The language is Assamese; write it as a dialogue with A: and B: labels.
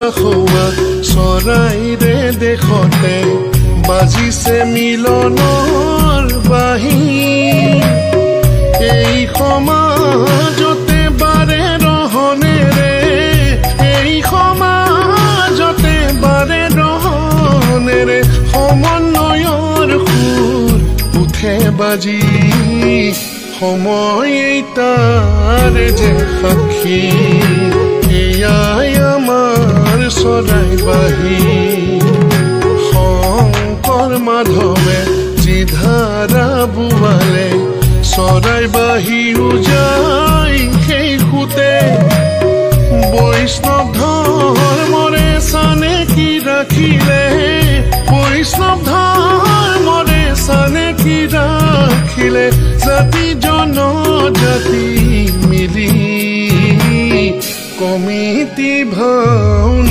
A: চৰাইৰে দেশতে বাজিছে মিলনৰ বাঁহী এই সমাজতে বাৰে ৰহনেৰে এই সমাজতে বাৰে ৰহনেৰে সমন্বয়ৰ সুৰ উঠে বাজি সময় তাৰে যে সাক্ষী এয়াই আমাৰ চৰাইবাহী শংকৰ মাধৱে যিধাৰা বোৱালে চৰাইবাহী উজাই সেই সুতে বৈষ্ণৱ ধৰ্মৰে চানে কি ৰাখিলে বৈষ্ণৱ ধৰ্মৰে চানে কি ৰাখিলে জাতি জনজাতি মিলি কমিটি ভাওনা